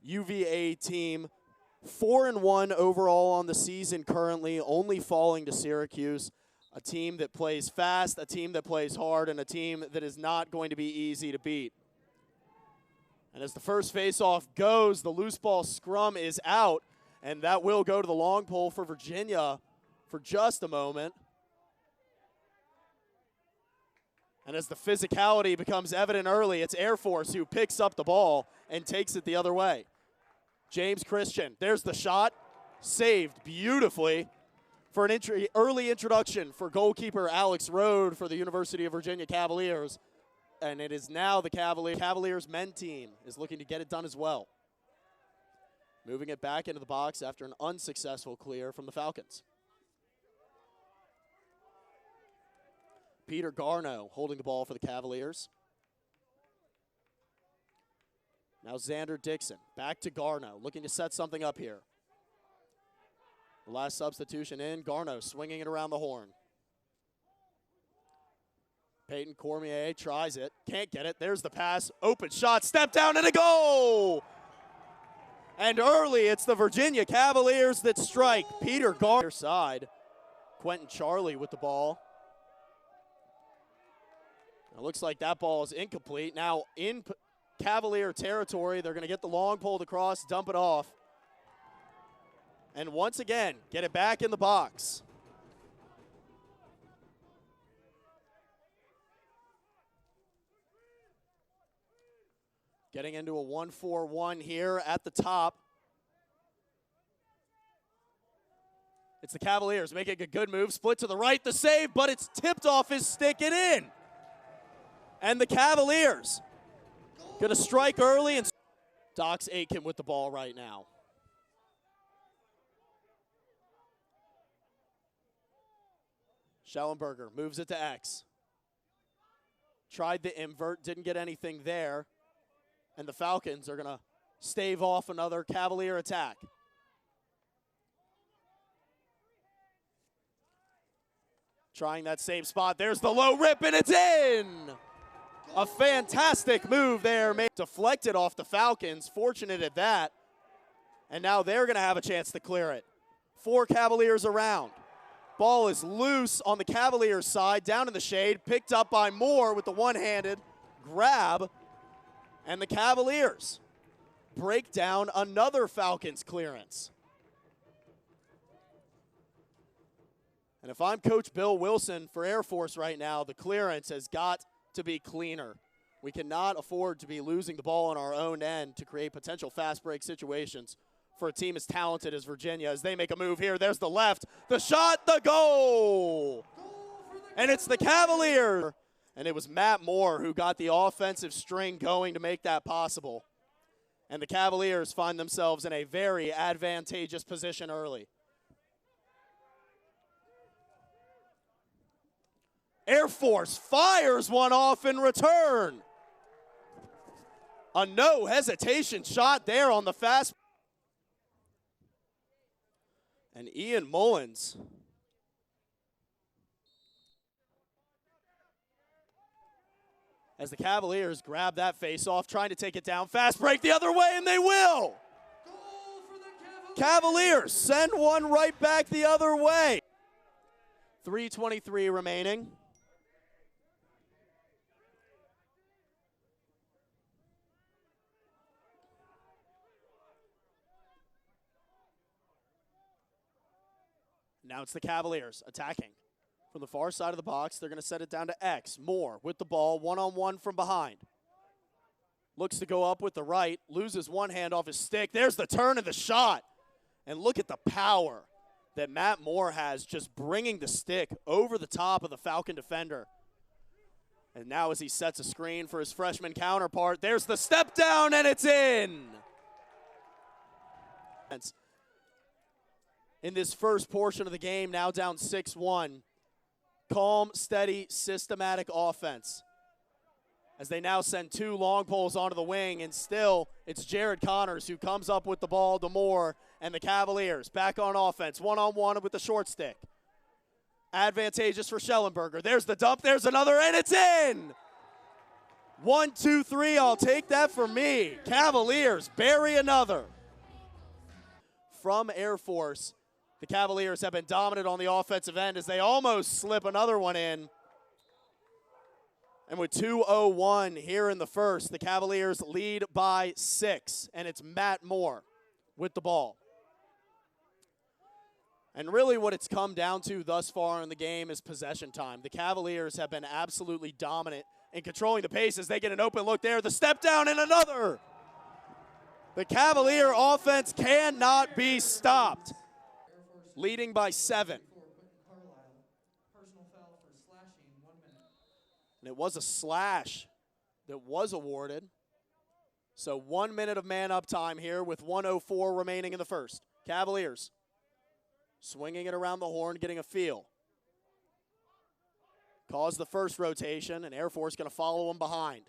UVA team, 4-1 overall on the season currently, only falling to Syracuse. A team that plays fast, a team that plays hard, and a team that is not going to be easy to beat. And as the first faceoff goes, the loose ball scrum is out, and that will go to the long pole for Virginia for just a moment. And as the physicality becomes evident early, it's Air Force who picks up the ball and takes it the other way. James Christian, there's the shot, saved beautifully for an early introduction for goalkeeper Alex Rode for the University of Virginia Cavaliers. And it is now the Cavaliers men team is looking to get it done as well. Moving it back into the box after an unsuccessful clear from the Falcons. Peter Garneau holding the ball for the Cavaliers. Now Xander Dixon, back to Garneau, looking to set something up here. The last substitution in, Garneau swinging it around the horn. Peyton Cormier tries it, can't get it. There's the pass, open shot, step down and a goal! And early, it's the Virginia Cavaliers that strike. Peter Garneau side. Quentin Charlie with the ball. It looks like that ball is incomplete. Now in Cavalier territory, they're going to get the long pulled across, dump it off. And once again, get it back in the box. Getting into a 1-4-1 here at the top. It's the Cavaliers making a good move. Split to the right, the save, but it's tipped off his stick and in. And the Cavaliers going to strike early, and Dox Aitken with the ball right now. Shellenberger moves it to X. Tried the invert, didn't get anything there. And the Falcons are going to stave off another Cavalier attack. Trying that same spot. There's the low rip, and it's in! A fantastic move there. Deflected off the Falcons. Fortunate at that. And now they're going to have a chance to clear it. 4 Cavaliers around. Ball is loose on the Cavaliers side, down in the shade. Picked up by Moore with the one-handed grab. And the Cavaliers break down another Falcons clearance. And if I'm Coach Bill Wilson for Air Force right now, the clearance has got to be cleaner. We cannot afford to be losing the ball on our own end to create potential fast break situations for a team as talented as Virginia. As they make a move here, there's the left, the shot, the goal! And it's the Cavaliers. And it was Matt Moore who got the offensive string going to make that possible. And the Cavaliers find themselves in a very advantageous position early. Air Force fires one off in return. A no hesitation shot there on the fast. And Ian Mullins. As the Cavaliers grab that face-off, trying to take it down. Fast break the other way, and they will. Goal for the Cavaliers send one right back the other way. 3:23 remaining. Now it's the Cavaliers attacking. From the far side of the box, they're going to set it down to X. Moore with the ball, one-on-one from behind. Looks to go up with the right, loses one hand off his stick. There's the turn and the shot. And look at the power that Matt Moore has just bringing the stick over the top of the Falcon defender. And now as he sets a screen for his freshman counterpart, there's the step down and it's in. In this first portion of the game, now down 6-1. Calm, steady, systematic offense. As they now send 2 long poles onto the wing, and still it's Jared Connors who comes up with the ball to Moore, and the Cavaliers back on offense, one-on-one with the short stick. Advantageous for Shellenberger. There's the dump, there's another, and it's in! 1, 2, 3, I'll take that for me. Cavaliers bury another. From Air Force, the Cavaliers have been dominant on the offensive end as they almost slip another one in. And with 2:01 here in the first, the Cavaliers lead by 6, and it's Matt Moore with the ball. And really what it's come down to thus far in the game is possession time. The Cavaliers have been absolutely dominant in controlling the pace as they get an open look there. The step down and another. The Cavalier offense cannot be stopped. Leading by 7. And it was a slash that was awarded. So 1 minute of man-up time here with 1:04 remaining in the first. Cavaliers swinging it around the horn, getting a feel. Calls the first rotation, and Air Force going to follow him behind.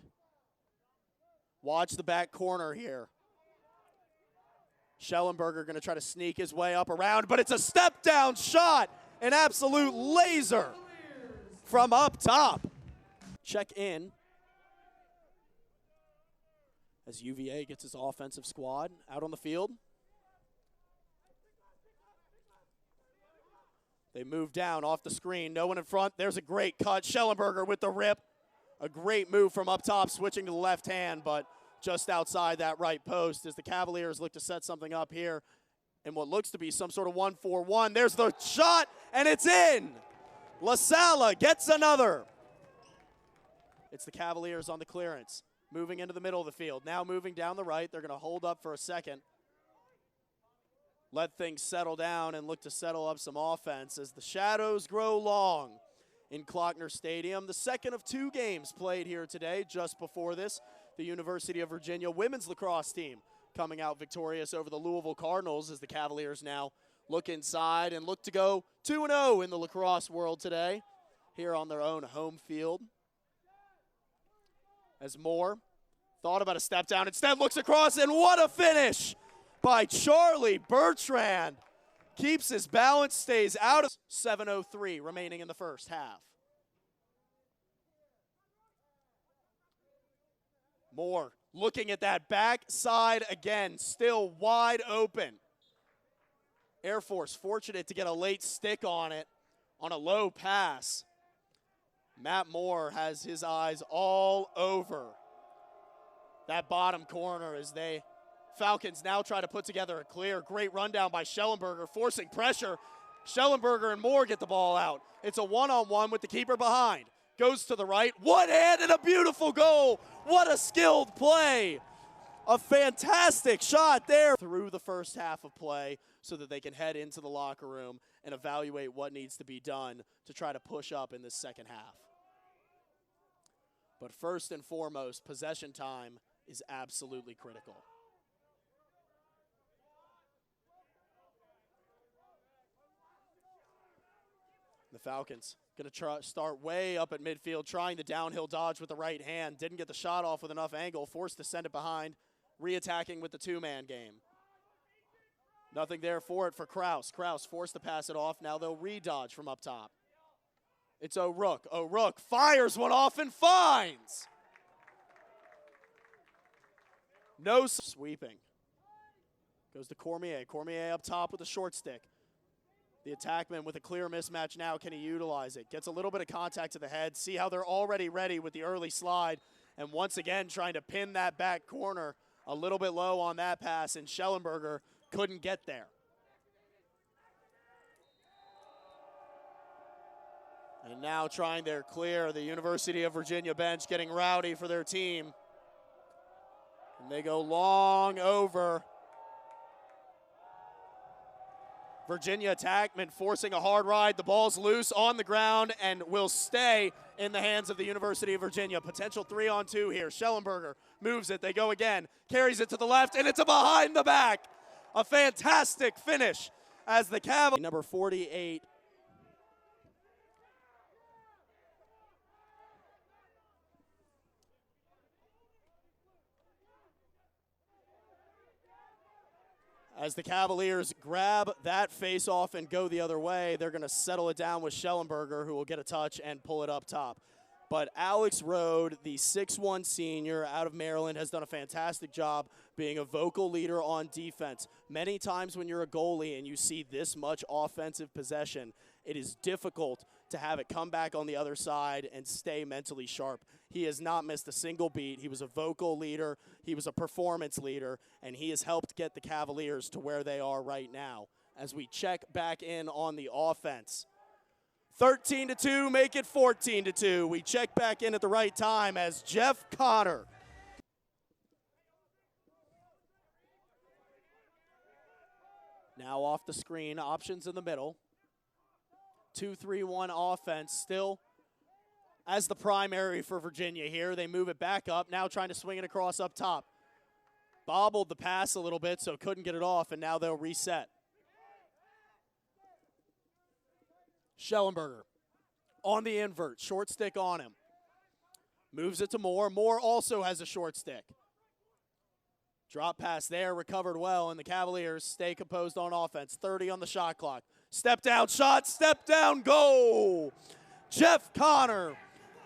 Watch the back corner here. Shellenberger going to try to sneak his way up around, but it's a step-down shot, an absolute laser from up top. Check in as UVA gets his offensive squad out on the field. They move down off the screen. No one in front. There's a great cut. Shellenberger with the rip. A great move from up top, switching to the left hand, but just outside that right post as the Cavaliers look to set something up here in what looks to be some sort of 1-4-1. There's the shot, and it's in. LaSala gets another. It's the Cavaliers on the clearance, moving into the middle of the field. Now moving down the right. They're going to hold up for a second. Let things settle down and look to settle up some offense as the shadows grow long in Klockner Stadium. The second of 2 games played here today. Just before this, the University of Virginia women's lacrosse team coming out victorious over the Louisville Cardinals as the Cavaliers now look inside and look to go 2-0 in the lacrosse world today here on their own home field. As Moore thought about a step down, instead looks across, and what a finish by Charlie Bertrand. Keeps his balance, stays out of 7:03 remaining in the first half. Moore looking at that backside again, still wide open. Air Force fortunate to get a late stick on it on a low pass. Matt Moore has his eyes all over that bottom corner as they Falcons now try to put together a clear. Great rundown by Shellenberger, forcing pressure. Shellenberger and Moore get the ball out. It's a one-on-one with the keeper behind. Goes to the right, one hand and a beautiful goal. What a skilled play. A fantastic shot there through the first half of play so that they can head into the locker room and evaluate what needs to be done to try to push up in this second half. But first and foremost, possession time is absolutely critical. The Falcons going to start way up at midfield, trying the downhill dodge with the right hand. Didn't get the shot off with enough angle, forced to send it behind, re-attacking with the 2-man game. Nothing there for it for Kraus. Kraus forced to pass it off. Now they'll re-dodge from up top. It's O'Rook. O'Rook fires one off and finds. No sweeping. Goes to Cormier. Cormier up top with a short stick. The attackman with a clear mismatch now. Can he utilize it? Gets a little bit of contact to the head. See how they're already ready with the early slide. And once again trying to pin that back corner a little bit low on that pass. And Shellenberger couldn't get there. And now trying their clear. The University of Virginia bench getting rowdy for their team. And they go long over. Virginia attackman forcing a hard ride. The ball's loose on the ground and will stay in the hands of the University of Virginia. Potential 3-on-2 here. Shellenberger moves it. They go again. Carries it to the left, and it's a behind the back. A fantastic finish as the Cavaliers. Number 48. As the Cavaliers grab that face-off and go the other way, they're going to settle it down with Shellenberger, who will get a touch and pull it up top. But Alex Rode, the 6'1 senior out of Maryland, has done a fantastic job being a vocal leader on defense. Many times when you're a goalie and you see this much offensive possession, it is difficult to have it come back on the other side and stay mentally sharp. He has not missed a single beat. He was a vocal leader. He was a performance leader, and he has helped get the Cavaliers to where they are right now. As we check back in on the offense. 13-2, make it 14-2. We check back in at the right time as Jeff Connor. Now off the screen, options in the middle. 2-3-1 offense, still as the primary for Virginia here. They move it back up, now trying to swing it across up top. Bobbled the pass a little bit, so couldn't get it off, and now they'll reset. Shellenberger on the invert, short stick on him. Moves it to Moore. Moore also has a short stick. Drop pass there, recovered well, and the Cavaliers stay composed on offense. 30 on the shot clock. Step down shot, step down goal. Jeff Connor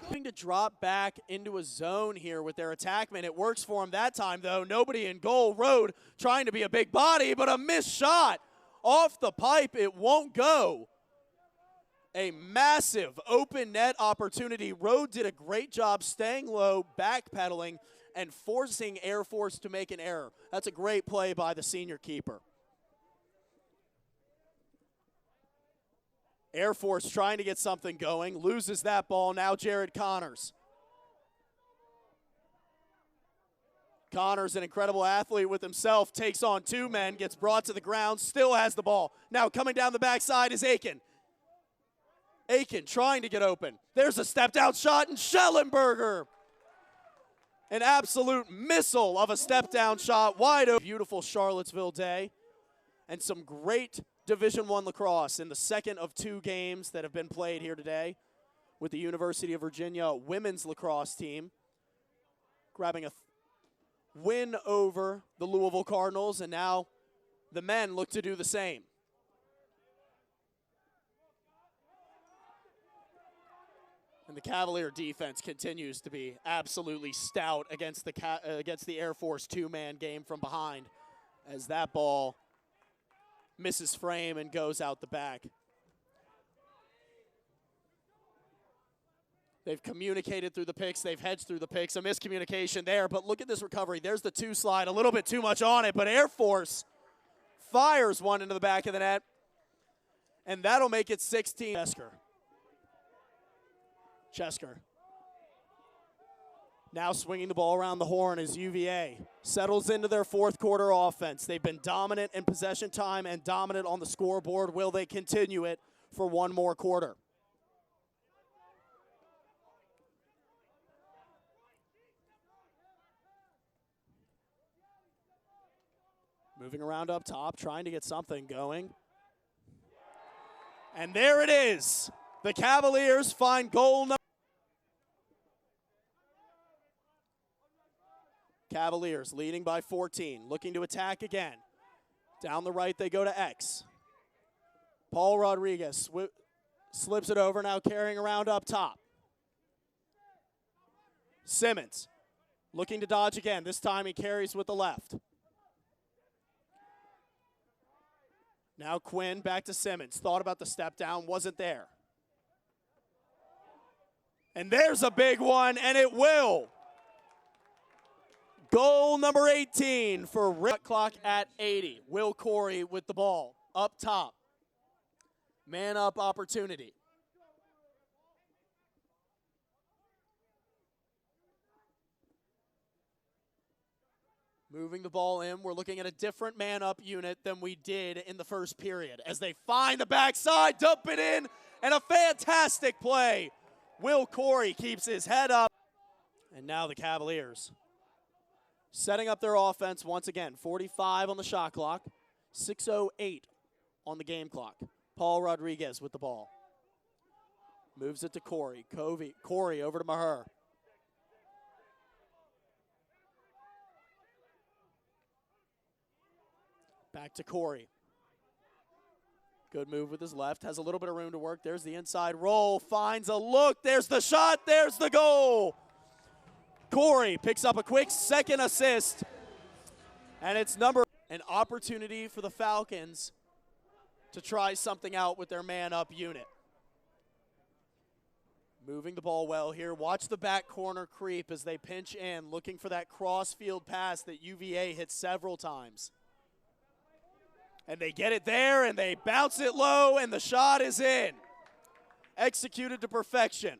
going to drop back into a zone here with their attackman. It works for him that time, though. Nobody in goal. Rode trying to be a big body, but a missed shot off the pipe. It won't go. A massive open net opportunity. Rode did a great job staying low, backpedaling, and forcing Air Force to make an error. That's a great play by the senior keeper. Air Force trying to get something going, loses that ball. Now Jared Connors. Connors, an incredible athlete with himself, takes on two men, gets brought to the ground, still has the ball. Now coming down the backside is Aiken. Aiken trying to get open. There's a step-down shot, and Shellenberger. An absolute missile of a step-down shot, wide open. Beautiful Charlottesville day, and some great Division I lacrosse in the second of two games that have been played here today with the University of Virginia women's lacrosse team grabbing a win over the Louisville Cardinals, and now the men look to do the same. And the Cavalier defense continues to be absolutely stout against the Air Force two-man game from behind as that ball misses frame and goes out the back. They've communicated through the picks. They've hedged through the picks. A miscommunication there, but look at this recovery. There's the two slide, a little bit too much on it, but Air Force fires one into the back of the net, and that'll make it 16. Chesker. Now swinging the ball around the horn as UVA settles into their fourth quarter offense. They've been dominant in possession time and dominant on the scoreboard. Will they continue it for one more quarter? Moving around up top, trying to get something going. And there it is. The Cavaliers find goal number. Cavaliers leading by 14, looking to attack again. Down the right they go to X. Paul Rodriguez slips it over, now carrying around up top. Simmons looking to dodge again. This time he carries with the left. Now Quinn back to Simmons. Thought about the step down, wasn't there. And there's a big one, and it will. Goal number 18 for Red clock at 80. Will Corey with the ball up top. Man up opportunity. Moving the ball in, we're looking at a different man up unit than we did in the first period as they find the backside, dump it in, and a fantastic play. Will Corey keeps his head up. And now the Cavaliers setting up their offense once again. 45 on the shot clock, 6:08 on the game clock. Paul Rodriguez with the ball. Moves it to Corey. Corey over to Maher. Back to Corey. Good move with his left, has a little bit of room to work. There's the inside roll, finds a look, there's the shot, there's the goal. Corey picks up a quick second assist, and it's an opportunity for the Falcons to try something out with their man-up unit. Moving the ball well here. Watch the back corner creep as they pinch in, looking for that cross-field pass that UVA hit several times. And they get it there, and they bounce it low, and the shot is in. Executed to perfection.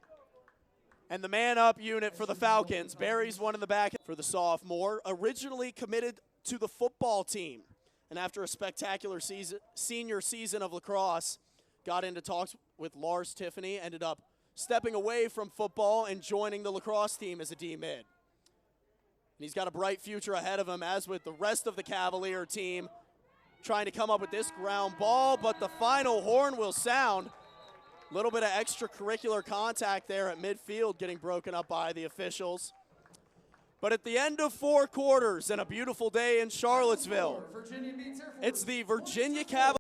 And the man-up unit for the Falcons buries one in the back for the sophomore, originally committed to the football team. And after a spectacular senior season of lacrosse, got into talks with Lars Tiffany, ended up stepping away from football and joining the lacrosse team as a D-mid. And he's got a bright future ahead of him, as with the rest of the Cavalier team, trying to come up with this ground ball, but the final horn will sound. A little bit of extracurricular contact there at midfield, getting broken up by the officials. But at the end of 4 quarters and a beautiful day in Charlottesville, it's the Virginia Cavaliers.